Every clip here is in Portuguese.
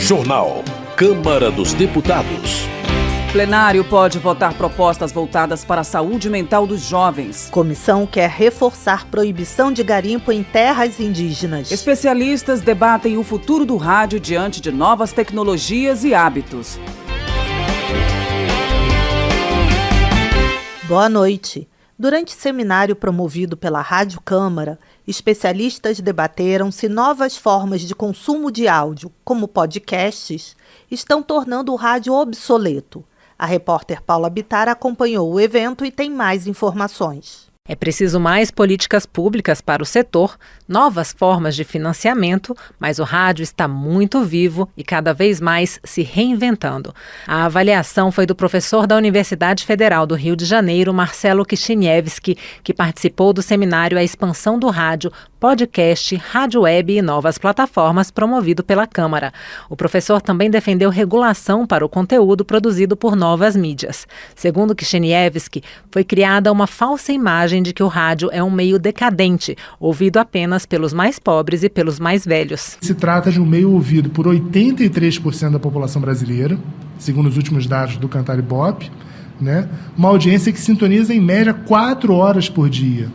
Jornal. Câmara dos Deputados. Plenário pode votar propostas voltadas para a saúde mental dos jovens. Comissão quer reforçar proibição de garimpo em terras indígenas. Especialistas debatem o futuro do rádio diante de novas tecnologias e hábitos. Boa noite. Durante seminário promovido pela Rádio Câmara, especialistas debateram se novas formas de consumo de áudio, como podcasts, estão tornando o rádio obsoleto. A repórter Paula Bittar acompanhou o evento e tem mais informações. É preciso mais políticas públicas para o setor, novas formas de financiamento, mas o rádio está muito vivo e cada vez mais se reinventando. A avaliação foi do professor da Universidade Federal do Rio de Janeiro, Marcelo Kichinievski, que participou do seminário A Expansão do Rádio, Podcast, Rádio Web e Novas Plataformas, promovido pela Câmara. O professor também defendeu regulação para o conteúdo produzido por novas mídias. Segundo Kichinievski, foi criada uma falsa imagem de que o rádio é um meio decadente, ouvido apenas pelos mais pobres e pelos mais velhos. Se trata de um meio ouvido por 83% da população brasileira, segundo os últimos dados do Cantar Ibope, né? Uma audiência que sintoniza em média 4 horas por dia,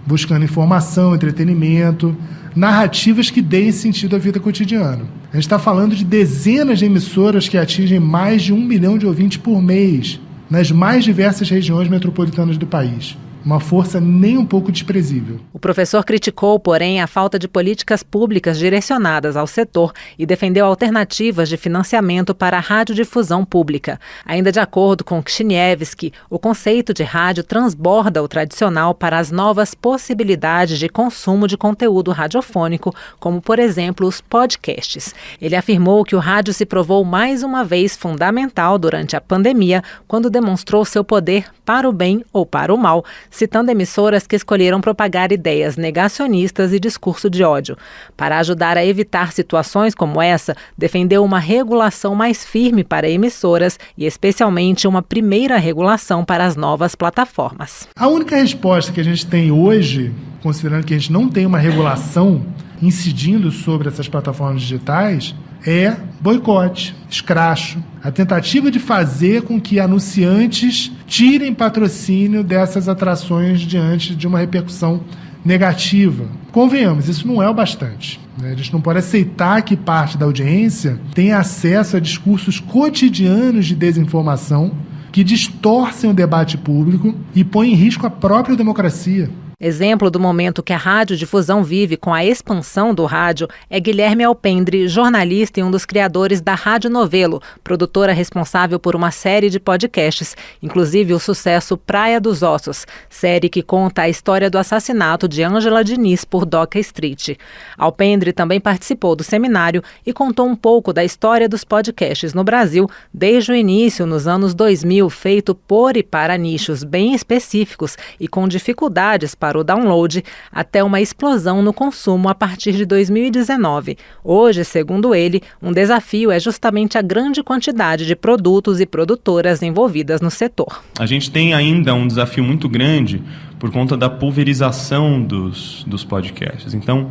buscando informação, entretenimento, narrativas que deem sentido à vida cotidiana. A gente está falando de dezenas de emissoras que atingem mais de 1 milhão de ouvintes por mês, nas mais diversas regiões metropolitanas do país. Uma força nem um pouco desprezível. O professor criticou, porém, a falta de políticas públicas direcionadas ao setor e defendeu alternativas de financiamento para a radiodifusão pública. Ainda de acordo com Kichinievski, o conceito de rádio transborda o tradicional para as novas possibilidades de consumo de conteúdo radiofônico, como, por exemplo, os podcasts. Ele afirmou que o rádio se provou mais uma vez fundamental durante a pandemia, quando demonstrou seu poder para o bem ou para o mal, citando emissoras que escolheram propagar ideias negacionistas e discurso de ódio. Para ajudar a evitar situações como essa, defendeu uma regulação mais firme para emissoras e, especialmente, uma primeira regulação para as novas plataformas. A única resposta que a gente tem hoje, considerando que a gente não tem uma regulação incidindo sobre essas plataformas digitais, é boicote, escracho, a tentativa de fazer com que anunciantes tirem patrocínio dessas atrações diante de uma repercussão negativa. Convenhamos, isso não é o bastante. A gente não pode aceitar que parte da audiência tenha acesso a discursos cotidianos de desinformação que distorcem o debate público e põem em risco a própria democracia. Exemplo do momento que a radiodifusão vive com a expansão do rádio é Guilherme Alpendre, jornalista e um dos criadores da Rádio Novelo, produtora responsável por uma série de podcasts, inclusive o sucesso Praia dos Ossos, série que conta a história do assassinato de Ângela Diniz por Doca Street. Alpendre também participou do seminário e contou um pouco da história dos podcasts no Brasil, desde o início, nos anos 2000, feito por e para nichos bem específicos e com dificuldades para o download, até uma explosão no consumo a partir de 2019. Hoje, segundo ele, um desafio é justamente a grande quantidade de produtos e produtoras envolvidas no setor. A gente tem ainda um desafio muito grande por conta da pulverização dos podcasts. Então,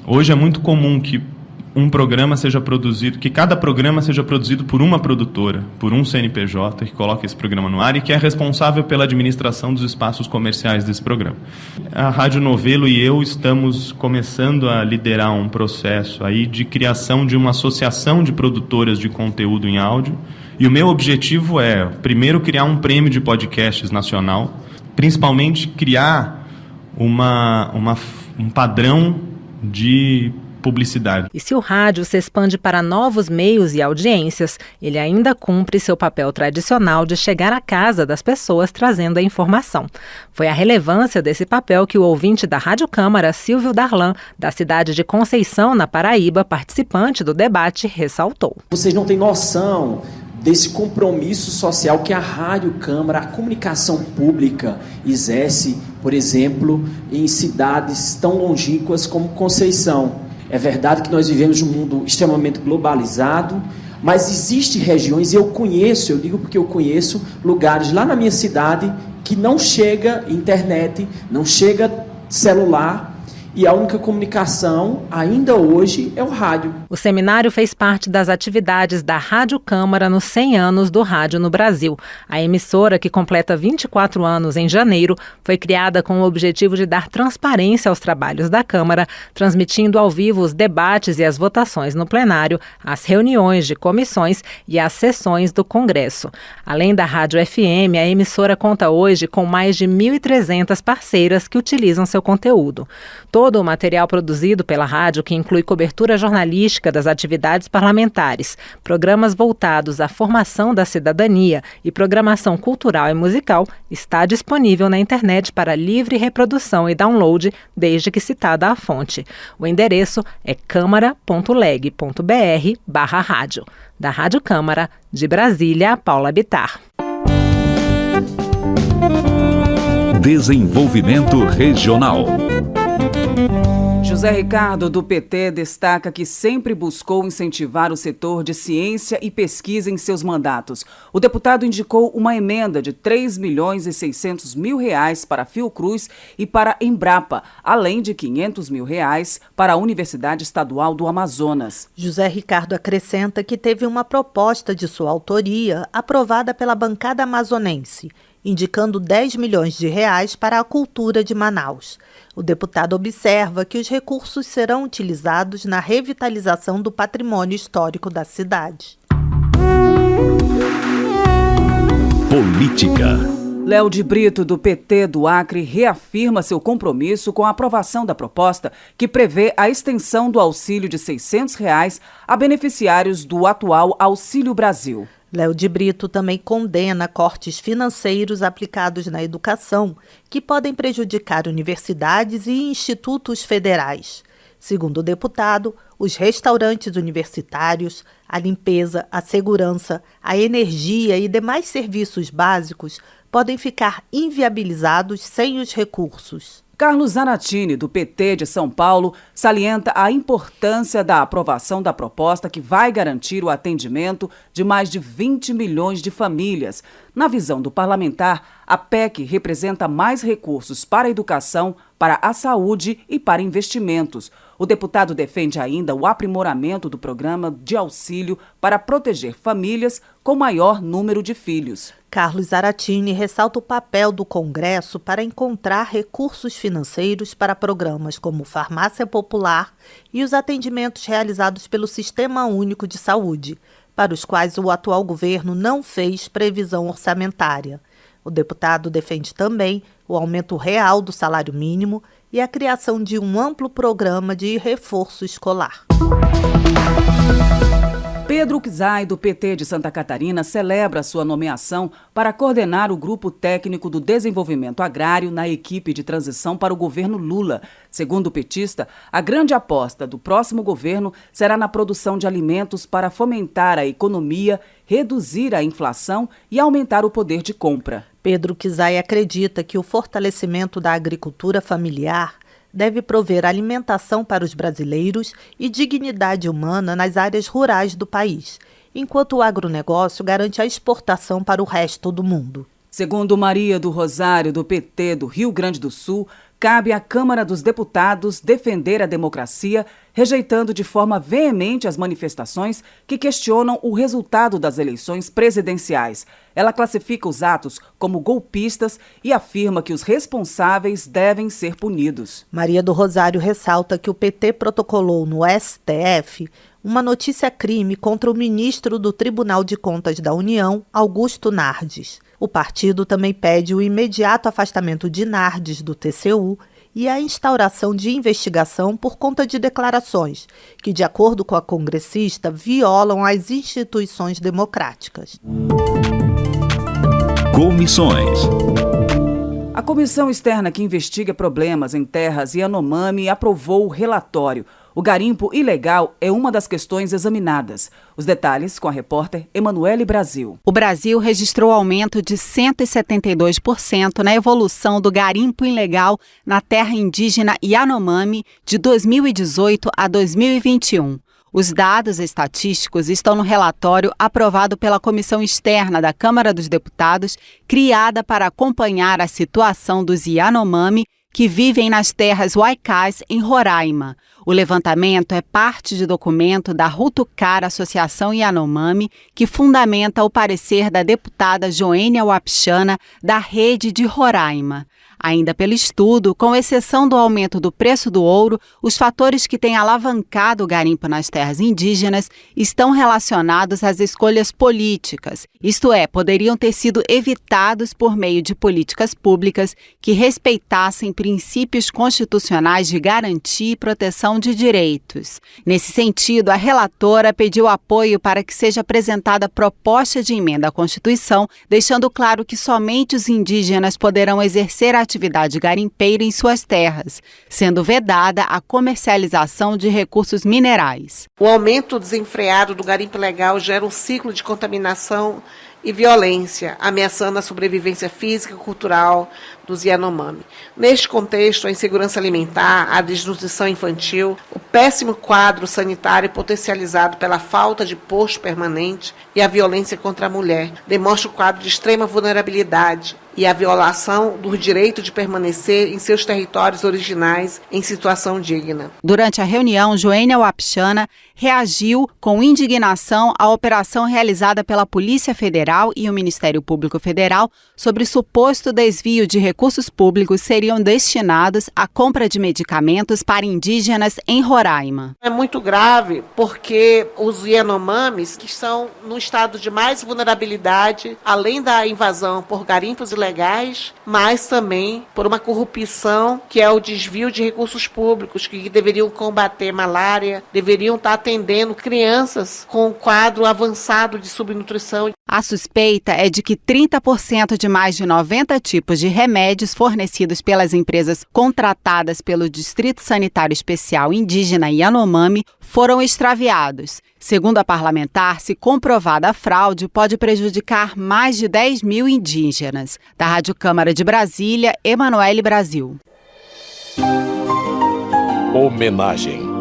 hoje é muito comum que cada programa seja produzido por uma produtora, por um CNPJ que coloca esse programa no ar e que é responsável pela administração dos espaços comerciais desse programa. A Rádio Novelo e eu estamos começando a liderar um processo aí de criação de uma associação de produtoras de conteúdo em áudio, e o meu objetivo é, primeiro, criar um prêmio de podcasts nacional, principalmente criar um padrão de publicidade. E se o rádio se expande para novos meios e audiências, ele ainda cumpre seu papel tradicional de chegar à casa das pessoas trazendo a informação. Foi a relevância desse papel que o ouvinte da Rádio Câmara, Silvio Darlan, da cidade de Conceição, na Paraíba, participante do debate, ressaltou. Vocês não têm noção desse compromisso social que a Rádio Câmara, a comunicação pública, exerce, por exemplo, em cidades tão longínquas como Conceição. É verdade que nós vivemos num mundo extremamente globalizado, mas existem regiões, e eu digo porque eu conheço lugares lá na minha cidade que não chega internet, não chega celular, e a única comunicação, ainda hoje, é o rádio. O seminário fez parte das atividades da Rádio Câmara nos 100 anos do rádio no Brasil. A emissora, que completa 24 anos em janeiro, foi criada com o objetivo de dar transparência aos trabalhos da Câmara, transmitindo ao vivo os debates e as votações no plenário, as reuniões de comissões e as sessões do Congresso. Além da Rádio FM, a emissora conta hoje com mais de 1.300 parceiras que utilizam seu conteúdo. Todo o material produzido pela rádio, que inclui cobertura jornalística das atividades parlamentares, programas voltados à formação da cidadania e programação cultural e musical, está disponível na internet para livre reprodução e download, desde que citada a fonte. O endereço é câmara.leg.br/rádio. Da Rádio Câmara, de Brasília, Paula Bittar. Desenvolvimento Regional. José Ricardo, do PT, destaca que sempre buscou incentivar o setor de ciência e pesquisa em seus mandatos. O deputado indicou uma emenda de R$3.600.000 para a Fiocruz e para a Embrapa, além de R$500.000 para a Universidade Estadual do Amazonas. José Ricardo acrescenta que teve uma proposta de sua autoria aprovada pela bancada amazonense, indicando R$10 milhões para a cultura de Manaus. O deputado observa que os recursos serão utilizados na revitalização do patrimônio histórico da cidade. Política. Léo de Brito, do PT do Acre, reafirma seu compromisso com a aprovação da proposta que prevê a extensão do auxílio de R$600 a beneficiários do atual Auxílio Brasil. Léo de Brito também condena cortes financeiros aplicados na educação, que podem prejudicar universidades e institutos federais. Segundo o deputado, os restaurantes universitários, a limpeza, a segurança, a energia e demais serviços básicos podem ficar inviabilizados sem os recursos. Carlos Zanatini, do PT de São Paulo, salienta a importância da aprovação da proposta que vai garantir o atendimento de mais de 20 milhões de famílias. Na visão do parlamentar, a PEC representa mais recursos para a educação, para a saúde e para investimentos. O deputado defende ainda o aprimoramento do programa de auxílio para proteger famílias com maior número de filhos. Carlos Zanatini ressalta o papel do Congresso para encontrar recursos financeiros para programas como Farmácia Popular e os atendimentos realizados pelo Sistema Único de Saúde, para os quais o atual governo não fez previsão orçamentária. O deputado defende também o aumento real do salário mínimo e a criação de um amplo programa de reforço escolar. Pedro Czai, do PT de Santa Catarina, celebra sua nomeação para coordenar o Grupo Técnico do Desenvolvimento Agrário na equipe de transição para o governo Lula. Segundo o petista, a grande aposta do próximo governo será na produção de alimentos para fomentar a economia, reduzir a inflação e aumentar o poder de compra. Pedro Czai acredita que o fortalecimento da agricultura familiar deve prover alimentação para os brasileiros e dignidade humana nas áreas rurais do país, enquanto o agronegócio garante a exportação para o resto do mundo. Segundo Maria do Rosário, do PT do Rio Grande do Sul, cabe à Câmara dos Deputados defender a democracia, rejeitando de forma veemente as manifestações que questionam o resultado das eleições presidenciais. Ela classifica os atos como golpistas e afirma que os responsáveis devem ser punidos. Maria do Rosário ressalta que o PT protocolou no STF uma notícia-crime contra o ministro do Tribunal de Contas da União, Augusto Nardes. O partido também pede o imediato afastamento de Nardes do TCU e a instauração de investigação por conta de declarações que, de acordo com a congressista, violam as instituições democráticas. Comissões. A comissão externa que investiga problemas em terras Yanomami aprovou o relatório. O garimpo ilegal é uma das questões examinadas. Os detalhes com a repórter Emanuele Brasil. O Brasil registrou aumento de 172% na evolução do garimpo ilegal na terra indígena Yanomami de 2018 a 2021. Os dados estatísticos estão no relatório aprovado pela Comissão Externa da Câmara dos Deputados, criada para acompanhar a situação dos Yanomami, que vivem nas terras Huaycás, em Roraima. O levantamento é parte de documento da Rutucara Associação Yanomami, que fundamenta o parecer da deputada Joênia Wapichana, da Rede de Roraima. Ainda pelo estudo, com exceção do aumento do preço do ouro, os fatores que têm alavancado o garimpo nas terras indígenas estão relacionados às escolhas políticas, isto é, poderiam ter sido evitados por meio de políticas públicas que respeitassem princípios constitucionais de garantia e proteção de direitos. Nesse sentido, a relatora pediu apoio para que seja apresentada proposta de emenda à Constituição, deixando claro que somente os indígenas poderão exercer a atividade garimpeira em suas terras, sendo vedada a comercialização de recursos minerais. O aumento desenfreado do garimpo ilegal gera um ciclo de contaminação e violência, ameaçando a sobrevivência física e cultural dos Yanomami. Neste contexto, a insegurança alimentar, a desnutrição infantil, o péssimo quadro sanitário potencializado pela falta de posto permanente e a violência contra a mulher demonstra o quadro de extrema vulnerabilidade e a violação do direito de permanecer em seus territórios originais em situação digna. Durante a reunião, Joênia Wapichana reagiu com indignação à operação realizada pela Polícia Federal e o Ministério Público Federal sobre suposto desvio de recursos públicos seriam destinados à compra de medicamentos para indígenas em Roraima. É muito grave porque os Yanomamis, que estão no estado de mais vulnerabilidade, além da invasão por garimpos ilegais, mas também por uma corrupção que é o desvio de recursos públicos, que deveriam combater malária, deveriam estar atendendo crianças com quadro avançado de subnutrição. A suspeita é de que 30% de mais de 90 tipos de remédios fornecidos pelas empresas contratadas pelo Distrito Sanitário Especial Indígena Yanomami foram extraviados. Segundo a parlamentar, se comprovada a fraude, pode prejudicar mais de 10 mil indígenas. Da Rádio Câmara de Brasília, Emanuele Brasil. Homenagem.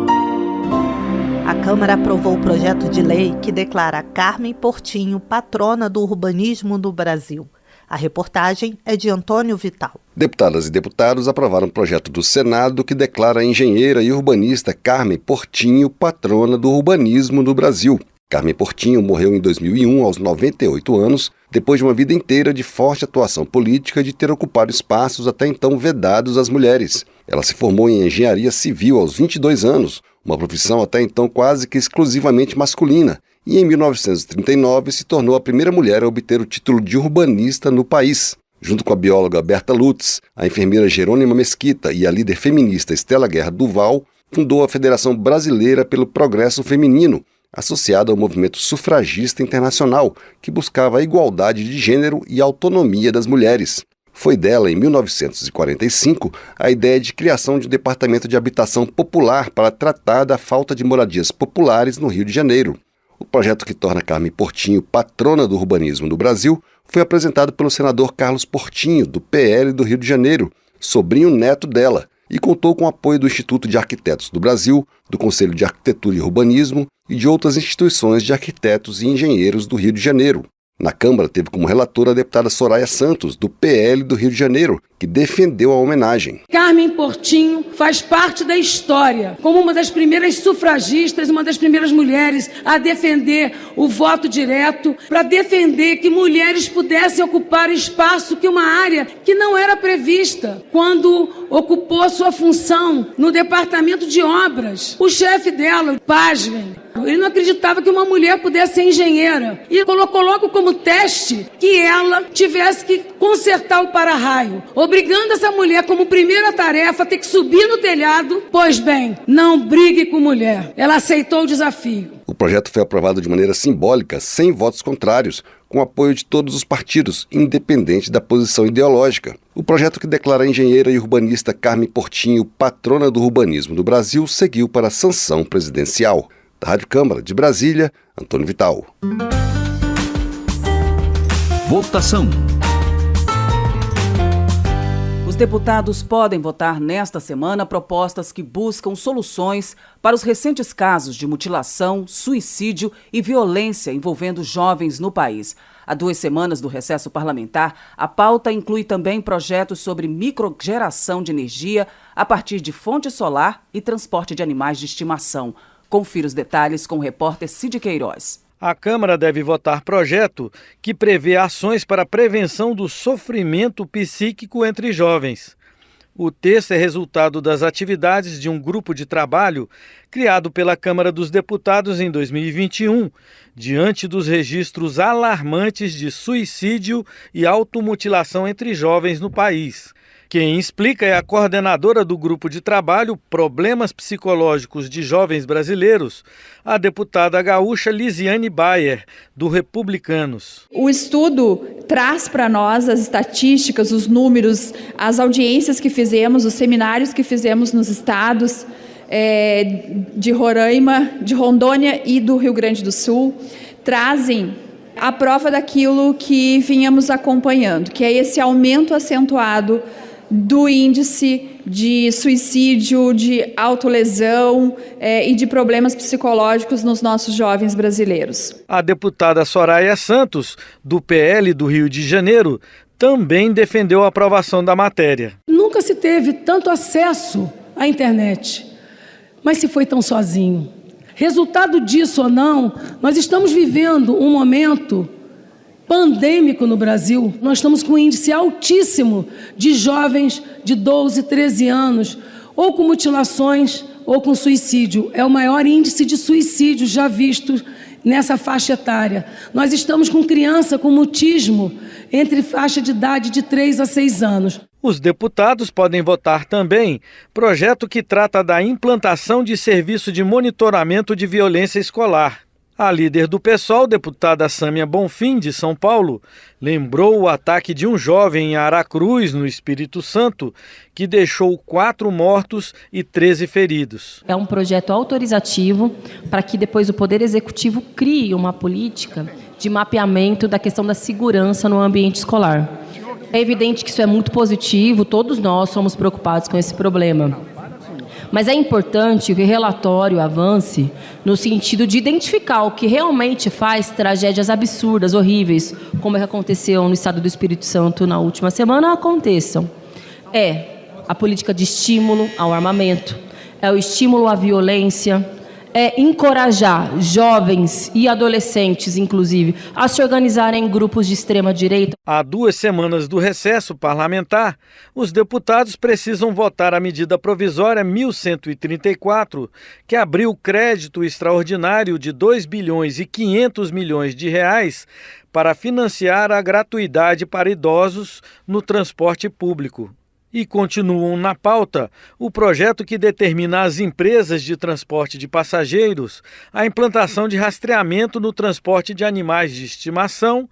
A Câmara aprovou o projeto de lei que declara Carmen Portinho patrona do urbanismo no Brasil. A reportagem é de Antônio Vital. Deputadas e deputados aprovaram um projeto do Senado que declara a engenheira e urbanista Carmen Portinho patrona do urbanismo no Brasil. Carmen Portinho morreu em 2001, aos 98 anos, depois de uma vida inteira de forte atuação política e de ter ocupado espaços até então vedados às mulheres. Ela se formou em engenharia civil aos 22 anos, uma profissão até então quase que exclusivamente masculina, e em 1939 se tornou a primeira mulher a obter o título de urbanista no país. Junto com a bióloga Berta Lutz, a enfermeira Jerônima Mesquita e a líder feminista Estela Guerra Duval, fundou a Federação Brasileira pelo Progresso Feminino, associada ao movimento sufragista internacional, que buscava a igualdade de gênero e a autonomia das mulheres. Foi dela, em 1945, a ideia de criação de um departamento de habitação popular para tratar da falta de moradias populares no Rio de Janeiro. O projeto que torna Carmen Portinho patrona do urbanismo no Brasil foi apresentado pelo senador Carlos Portinho, do PL do Rio de Janeiro, sobrinho neto dela, e contou com o apoio do Instituto de Arquitetos do Brasil, do Conselho de Arquitetura e Urbanismo e de outras instituições de arquitetos e engenheiros do Rio de Janeiro. Na Câmara, teve como relatora a deputada Soraya Santos, do PL do Rio de Janeiro, que defendeu a homenagem. Carmen Portinho faz parte da história, como uma das primeiras sufragistas, uma das primeiras mulheres a defender o voto direto, para defender que mulheres pudessem ocupar espaço, que uma área que não era prevista. Quando ocupou sua função no departamento de obras, o chefe dela, pasmem, ele não acreditava que uma mulher pudesse ser engenheira e colocou logo como teste que ela tivesse que consertar o para-raio, obrigando essa mulher como primeira tarefa a ter que subir no telhado. Pois bem, não brigue com mulher. Ela aceitou o desafio. O projeto foi aprovado de maneira simbólica, sem votos contrários, com apoio de todos os partidos, independente da posição ideológica. O projeto que declara a engenheira e urbanista Carmen Portinho patrona do urbanismo do Brasil seguiu para a sanção presidencial. Da Rádio Câmara de Brasília, Antônio Vital. Votação. Os deputados podem votar nesta semana propostas que buscam soluções para os recentes casos de mutilação, suicídio e violência envolvendo jovens no país. Há 2 semanas do recesso parlamentar, a pauta inclui também projetos sobre microgeração de energia a partir de fonte solar e transporte de animais de estimação. Confira os detalhes com o repórter Cid Queiroz. A Câmara deve votar projeto que prevê ações para a prevenção do sofrimento psíquico entre jovens. O texto é resultado das atividades de um grupo de trabalho criado pela Câmara dos Deputados em 2021, diante dos registros alarmantes de suicídio e automutilação entre jovens no país. Quem explica é a coordenadora do grupo de trabalho Problemas Psicológicos de Jovens Brasileiros, a deputada gaúcha Lisiane Bayer, do Republicanos. O estudo traz para nós as estatísticas, os números, as audiências que fizemos, os seminários que fizemos nos estados de Roraima, de Rondônia e do Rio Grande do Sul, trazem a prova daquilo que vínhamos acompanhando, que é esse aumento acentuado do índice de suicídio, de autolesão e de problemas psicológicos nos nossos jovens brasileiros. A deputada Soraya Santos, do PL do Rio de Janeiro, também defendeu a aprovação da matéria. Nunca se teve tanto acesso à internet, mas se foi tão sozinho. Resultado disso ou não, nós estamos vivendo um momento pandêmico no Brasil. Nós estamos com um índice altíssimo de jovens de 12, 13 anos, ou com mutilações ou com suicídio. É o maior índice de suicídio já visto nessa faixa etária. Nós estamos com criança com mutismo entre faixa de idade de 3 a 6 anos. Os deputados podem votar também projeto que trata da implantação de serviço de monitoramento de violência escolar. A líder do PSOL, deputada Sâmia Bonfim, de São Paulo, lembrou o ataque de um jovem em Aracruz, no Espírito Santo, que deixou 4 mortos e 13 feridos. É um projeto autorizativo para que depois o Poder Executivo crie uma política de mapeamento da questão da segurança no ambiente escolar. É evidente que isso é muito positivo, todos nós somos preocupados com esse problema. Mas é importante que o relatório avance no sentido de identificar o que realmente faz tragédias absurdas, horríveis, como é que aconteceu no estado do Espírito Santo na última semana, aconteçam. É a política de estímulo ao armamento, é o estímulo à violência, é encorajar jovens e adolescentes, inclusive, a se organizarem em grupos de extrema-direita. Há 2 semanas do recesso parlamentar, os deputados precisam votar a medida provisória 1134, que abriu crédito extraordinário de 2 bilhões e 500 milhões de reais para financiar a gratuidade para idosos no transporte público. E continuam na pauta o projeto que determina às empresas de transporte de passageiros a implantação de rastreamento no transporte de animais de estimação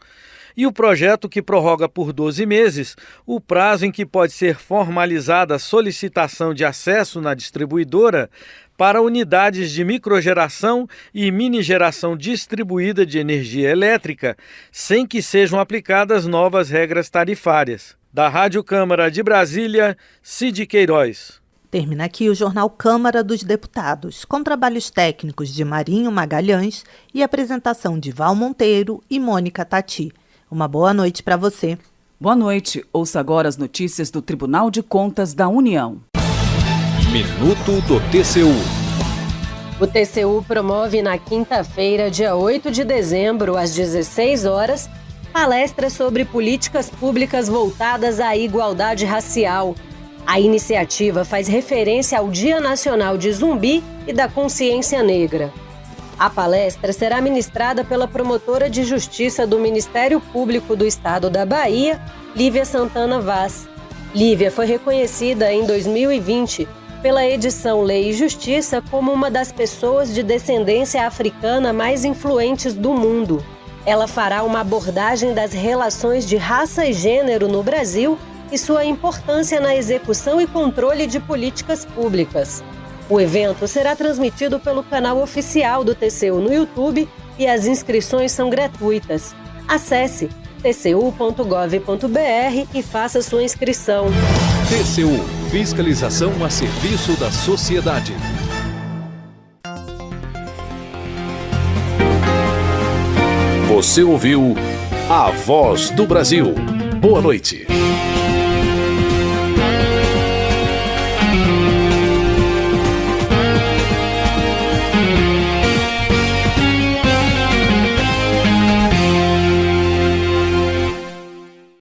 e o projeto que prorroga por 12 meses o prazo em que pode ser formalizada a solicitação de acesso na distribuidora para unidades de microgeração e minigeração distribuída de energia elétrica, sem que sejam aplicadas novas regras tarifárias. Da Rádio Câmara de Brasília, Cid Queiroz. Termina aqui o Jornal Câmara dos Deputados, com trabalhos técnicos de Marinho Magalhães e apresentação de Val Monteiro e Mônica Tati. Uma boa noite para você. Boa noite. Ouça agora as notícias do Tribunal de Contas da União. Minuto do TCU. O TCU promove na quinta-feira, dia 8 de dezembro, às 16 horas, palestra sobre políticas públicas voltadas à igualdade racial. A iniciativa faz referência ao Dia Nacional de Zumbi e da Consciência Negra. A palestra será ministrada pela promotora de Justiça do Ministério Público do Estado da Bahia, Lívia Santana Vaz. Lívia foi reconhecida em 2020 pela edição Lei e Justiça como uma das pessoas de descendência africana mais influentes do mundo. Ela fará uma abordagem das relações de raça e gênero no Brasil e sua importância na execução e controle de políticas públicas. O evento será transmitido pelo canal oficial do TCU no YouTube e as inscrições são gratuitas. Acesse tcu.gov.br e faça sua inscrição. TCU. Fiscalização a serviço da sociedade. Você ouviu A Voz do Brasil. Boa noite.